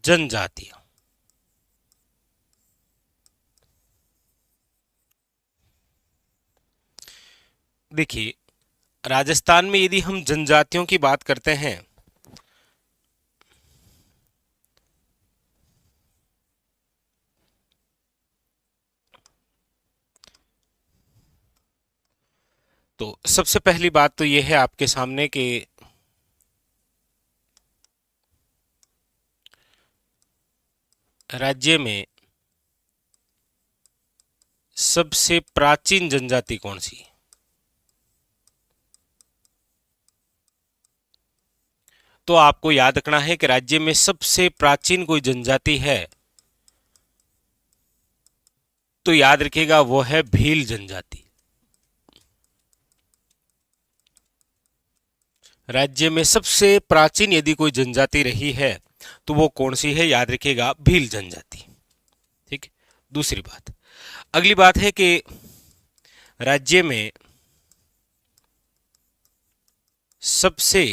जनजातियां। देखिए, राजस्थान में यदि हम जनजातियों की बात करते हैं तो सबसे पहली बात तो यह है आपके सामने कि राज्य में सबसे प्राचीन जनजाति कौन सी है। तो आपको याद रखना है कि राज्य में सबसे प्राचीन कोई जनजाति है तो याद रखिएगा वो है भील जनजाति। राज्य में सबसे प्राचीन यदि कोई जनजाति रही है तो वो कौन सी है, याद रखिएगा भील जनजाति। ठीक है। दूसरी बात, अगली बात है कि राज्य में सबसे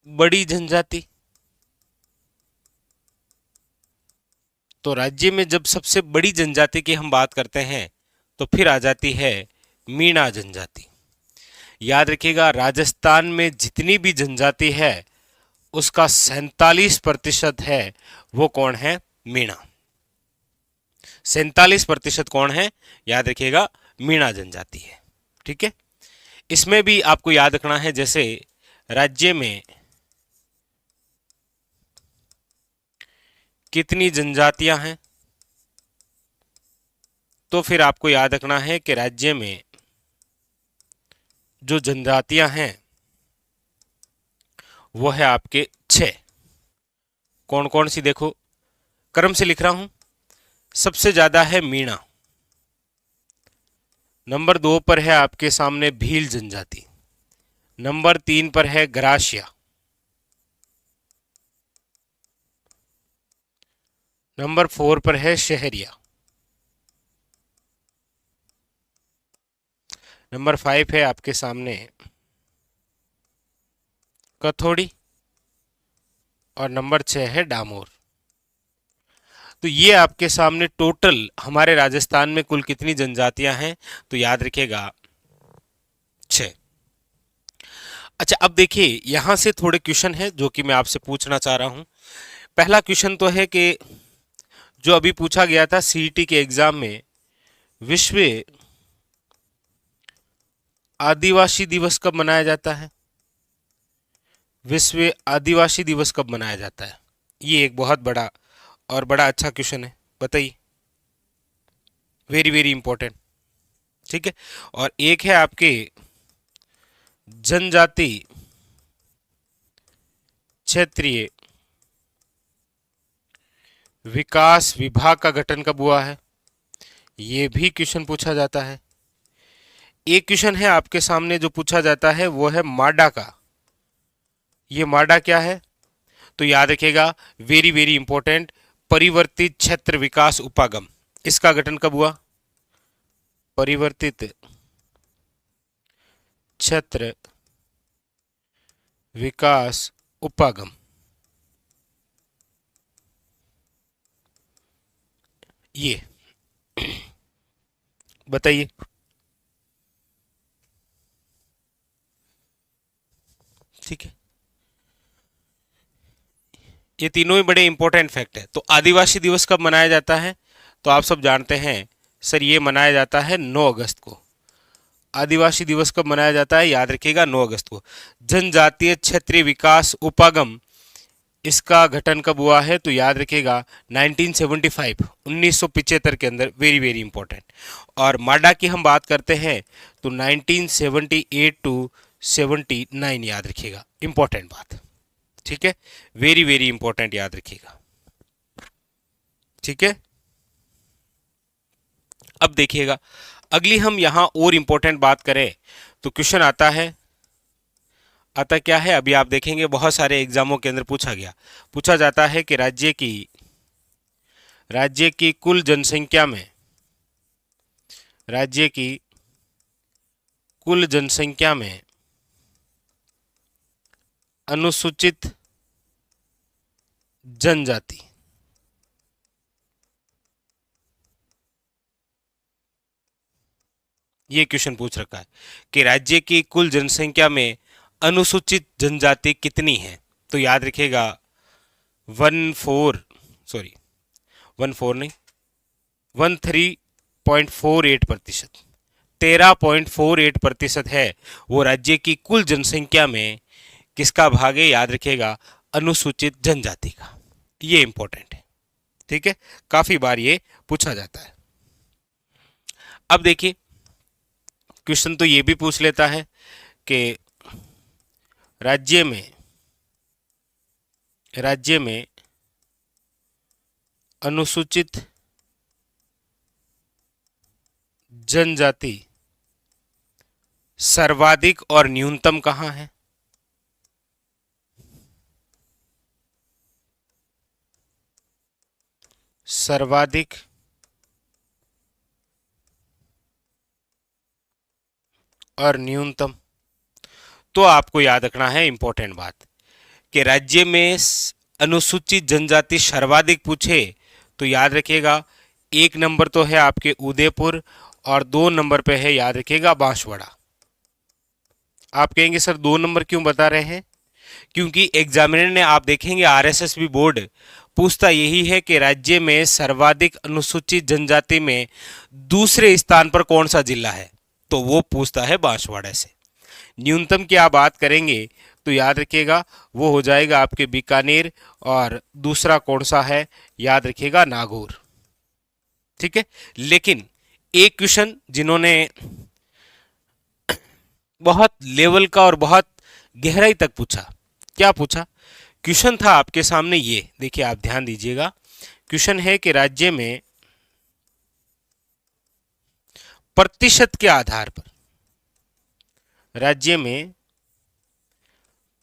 बड़ी जनजाति, तो राज्य में जब सबसे बड़ी जनजाति की हम बात करते हैं तो फिर आ जाती है मीणा जनजाति। याद रखिएगा राजस्थान में जितनी भी जनजाति है उसका 47% है वो कौन है, मीणा। 47% कौन है, याद रखिएगा मीणा जनजाति है। ठीक है। इसमें भी आपको याद रखना है जैसे राज्य में कितनी जनजातियां हैं, तो फिर आपको याद रखना है कि राज्य में जो जनजातियां हैं वो है आपके 6। कौन कौन सी, देखो क्रम से लिख रहा हूं। सबसे ज्यादा है मीणा, नंबर 2 पर है आपके सामने भील जनजाति, नंबर 3 पर है ग्रासिया, नंबर 4 पर है शहरिया, नंबर 5 है आपके सामने कथोड़ी और नंबर 6 है डामोर। तो ये आपके सामने टोटल हमारे राजस्थान में कुल कितनी जनजातियां हैं, तो याद रखिएगा 6। अच्छा, अब देखिए यहां से थोड़े क्वेश्चन है जो कि मैं आपसे पूछना चाह रहा हूं। पहला क्वेश्चन तो है कि जो अभी पूछा गया था सीईटी के एग्जाम में, विश्व आदिवासी दिवस कब मनाया जाता है। विश्व आदिवासी दिवस कब मनाया जाता है, ये एक बहुत बड़ा और बड़ा अच्छा क्वेश्चन है, बताइए। Very very important. ठीक है। और एक है आपके जनजाति क्षेत्रीय विकास विभाग का गठन कब हुआ है, ये भी क्वेश्चन पूछा जाता है। एक क्वेश्चन है आपके सामने जो पूछा जाता है वो है माडा का। ये माडा क्या है, तो याद रखिएगा वेरी वेरी इंपॉर्टेंट, परिवर्तित क्षेत्र विकास उपागम, इसका गठन कब हुआ। परिवर्तित क्षेत्र विकास उपागम, ये बताइए। ठीक है। ये तीनों ही बड़े इंपॉर्टेंट फैक्ट है। तो आदिवासी दिवस कब मनाया जाता है, तो आप सब जानते हैं सर ये मनाया जाता है 9 अगस्त को। आदिवासी दिवस कब मनाया जाता है, याद रखिएगा 9 अगस्त को। जनजातीय क्षेत्रीय विकास उपागम, इसका गठन कब हुआ है, तो याद रखिएगा 1975 1975 के अंदर, वेरी वेरी इंपॉर्टेंट। और माडा की हम बात करते हैं तो 1978 टू 79, याद रखिएगा, इंपॉर्टेंट बात। ठीक है। वेरी वेरी इंपॉर्टेंट, याद रखिएगा। ठीक है। अब देखिएगा अगली हम यहां और इंपॉर्टेंट बात करें तो क्वेश्चन आता क्या है, अभी आप देखेंगे बहुत सारे एग्जामों के अंदर पूछा जाता है कि राज्य की कुल जनसंख्या में, राज्य की कुल जनसंख्या में अनुसूचित जनजाति। ये क्वेश्चन पूछ रखा है कि राज्य की कुल जनसंख्या में अनुसूचित जनजाति कितनी है। तो याद रखिएगा 14 नहीं, 13.48%, 13.48% है वो राज्य की कुल जनसंख्या में किसका भाग है। याद रखिएगा अनुसूचित जनजाति का। ये इंपॉर्टेंट है, ठीक है, काफी बार ये पूछा जाता है। अब देखिए क्वेश्चन तो ये भी पूछ लेता है कि राज्य में अनुसूचित जनजाति सर्वाधिक और न्यूनतम कहाँ है। सर्वाधिक और न्यूनतम। तो आपको याद रखना है इंपॉर्टेंट बात कि राज्य में अनुसूचित जनजाति सर्वाधिक पूछे तो याद रखिएगा 1 नंबर तो है आपके उदयपुर और 2 नंबर पे है याद रखिएगा बांसवाड़ा। आप कहेंगे सर 2 नंबर क्यों बता रहे हैं, क्योंकि एग्जामिनर ने आप देखेंगे आरएसएस भी बोर्ड पूछता यही है कि राज्य में सर्वाधिक अनुसूचित जनजाति में दूसरे स्थान पर कौन सा जिला है, तो वो पूछता है बांसवाड़ा से। न्यूनतम की आप बात करेंगे तो याद रखिएगा वो हो जाएगा आपके बीकानेर और दूसरा कौन सा है याद रखिएगा नागौर, ठीक है। लेकिन एक क्वेश्चन जिन्होंने बहुत लेवल का और बहुत गहराई तक पूछा, क्या पूछा क्वेश्चन था आपके सामने, ये देखिए आप ध्यान दीजिएगा। क्वेश्चन है कि राज्य में प्रतिशत के आधार पर, राज्य में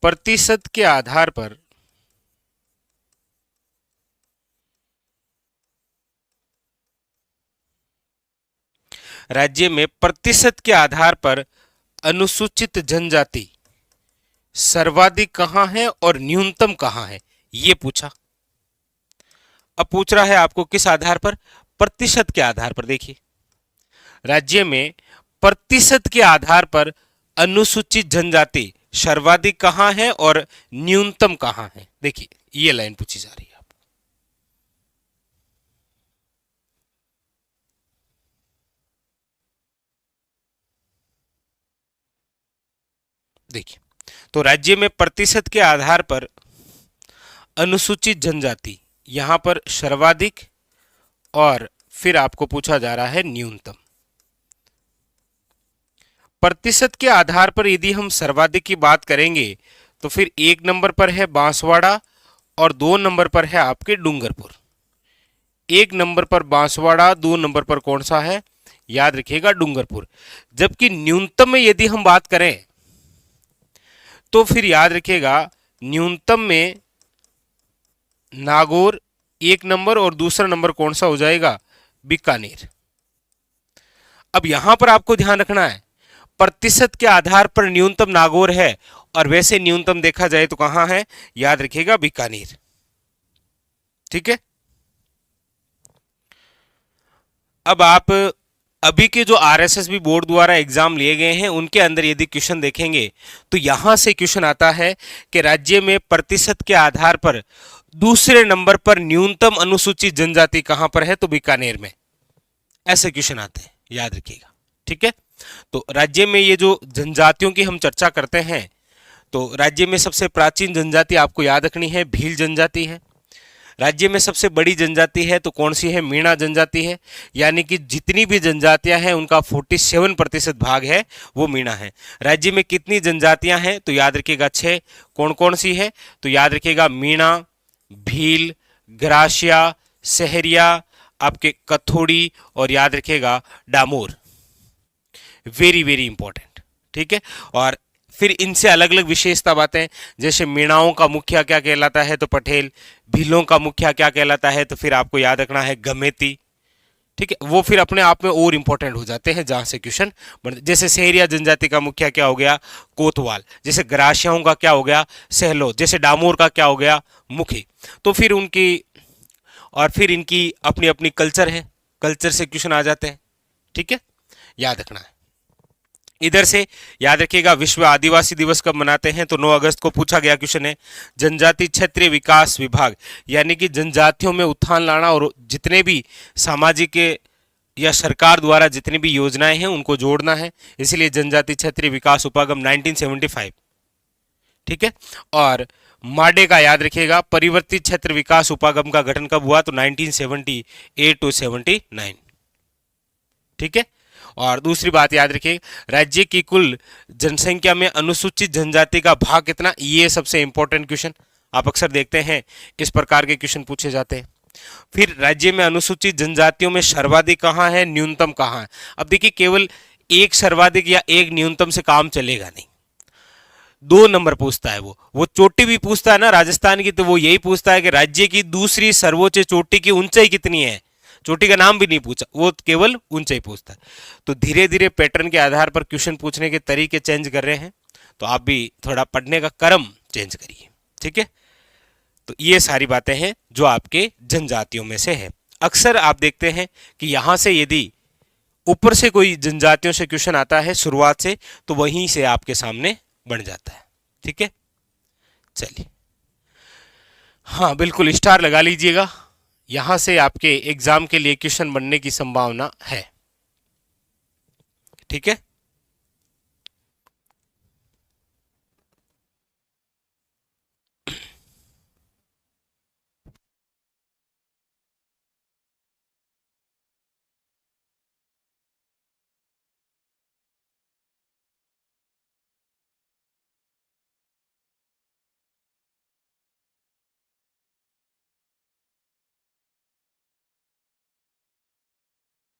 प्रतिशत के आधार पर राज्य में प्रतिशत के आधार पर अनुसूचित जनजाति सर्वाधिक कहां है और न्यूनतम कहां है, ये पूछा। अब पूछ रहा है आपको किस आधार पर, प्रतिशत के आधार पर। देखिए राज्य में प्रतिशत के आधार पर अनुसूचित जनजाति सर्वाधिक कहां है और न्यूनतम कहां है, देखिए ये लाइन पूछी जा रही है आपको। देखिए तो राज्य में प्रतिशत के आधार पर अनुसूचित जनजाति यहां पर सर्वाधिक और फिर आपको पूछा जा रहा है न्यूनतम। प्रतिशत के आधार पर यदि हम सर्वाधिक की बात करेंगे तो फिर 1 नंबर पर है बांसवाड़ा और 2 नंबर पर है आपके डूंगरपुर। 1 नंबर पर बांसवाड़ा, 2 नंबर पर कौन सा है याद रखिएगा डूंगरपुर। जबकि न्यूनतम में यदि हम बात करें तो फिर याद रखिएगा न्यूनतम में नागौर 1 नंबर और दूसरा नंबर कौन सा हो जाएगा बीकानेर। अब यहां पर आपको ध्यान रखना है प्रतिशत के आधार पर न्यूनतम नागौर है और वैसे न्यूनतम देखा जाए तो कहां है याद रखिएगा बीकानेर, ठीक है। अब आप अभी के जो आरएसएस बोर्ड द्वारा एग्जाम लिए गए हैं उनके अंदर यदि क्वेश्चन देखेंगे तो यहां से क्वेश्चन आता है कि राज्य में प्रतिशत के आधार पर दूसरे नंबर पर न्यूनतम अनुसूचित जनजाति कहां पर है, तो बीकानेर में। ऐसे क्वेश्चन आते हैं याद रखिएगा, ठीक है। तो राज्य में ये जो जनजातियों की हम चर्चा करते हैं तो राज्य में सबसे प्राचीन जनजाति आपको याद रखनी है भील जनजाति है। राज्य में सबसे बड़ी जनजाति है तो कौन सी है, मीणा जनजाति है। यानी कि जितनी भी जनजातियां हैं उनका 47% भाग है वो मीणा है। राज्य में कितनी जनजातियां हैं तो याद रखिएगा 6। कौन कौन सी है तो याद रखिएगा मीणा, भील, ग्रासिया, सहरिया, आपके कथोड़ी और याद रखिएगा डामोर। वेरी वेरी इंपॉर्टेंट, ठीक है। और फिर इनसे अलग अलग विशेषता बातें, जैसे मीणाओं का मुखिया क्या कहलाता है तो पटेल, भीलों का मुखिया क्या कहलाता है तो फिर आपको याद रखना है गमेती, ठीक है, वो फिर अपने आप में और इंपॉर्टेंट हो जाते हैं जहां से क्वेश्चन बन, जैसे शहरिया जनजाति का मुखिया क्या हो गया, कोतवाल। जैसे ग्रासियाओं का क्या हो गया, सहलो। जैसे डामोर का क्या हो गया, मुखी। तो फिर उनकी, और फिर इनकी अपनी अपनी कल्चर है, कल्चर से क्वेश्चन आ जाते हैं। ठीक है, याद रखना है। इधर से याद रखिएगा, विश्व आदिवासी दिवस कब मनाते हैं, तो 9 अगस्त को पूछा गया क्वेश्चन है। जनजाति क्षेत्रीय विकास विभाग, यानी कि जनजातियों में उत्थान लाना और जितने भी सामाजिक या सरकार द्वारा जितनी भी योजनाएं हैं उनको जोड़ना है, इसलिए जनजाति क्षेत्रीय विकास उपागम 1975। ठीक है, और माडे का याद रखिएगा, परिवर्तित क्षेत्र विकास उपागम का गठन कब हुआ, तो 1978 टू 79। ठीक है, और दूसरी बात याद रखिए, राज्य की कुल जनसंख्या में अनुसूचित जनजाति का भाग कितना, ये सबसे इंपॉर्टेंट क्वेश्चन आप अक्सर देखते हैं, इस प्रकार के क्वेश्चन पूछे जाते हैं। फिर राज्य में अनुसूचित जनजातियों में सर्वाधिक कहाँ है, न्यूनतम कहाँ है। अब देखिए, केवल एक सर्वाधिक या एक न्यूनतम से काम चलेगा नहीं, 2 नंबर पूछता है। वो चोटी भी पूछता है ना राजस्थान की, तो वो यही पूछता है कि राज्य की दूसरी सर्वोच्च चोटी की ऊंचाई कितनी है। चोटी का नाम भी नहीं पूछा, वो केवल ऊंचाई पूछता है। तो धीरे धीरे पैटर्न के आधार पर क्वेश्चन पूछने के तरीके चेंज कर रहे हैं, तो आप भी थोड़ा पढ़ने का क्रम चेंज करिए। ठीक है, तो ये सारी बातें हैं जो आपके जनजातियों में से है। अक्सर आप देखते हैं कि यहां से यदि ऊपर से कोई जनजातियों से क्वेश्चन आता है शुरुआत से, तो वहीं से आपके सामने बन जाता है। ठीक है, चलिए, हाँ बिल्कुल स्टार लगा लीजिएगा, यहां से आपके एग्जाम के लिए क्वेश्चन बनने की संभावना है। ठीक है,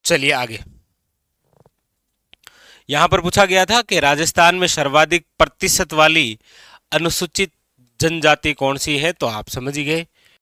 चलिए आगे। यहां पर पूछा गया था कि राजस्थान में सर्वाधिक प्रतिशत वाली अनुसूचित जनजाति कौन सी है, तो आप समझ ही गए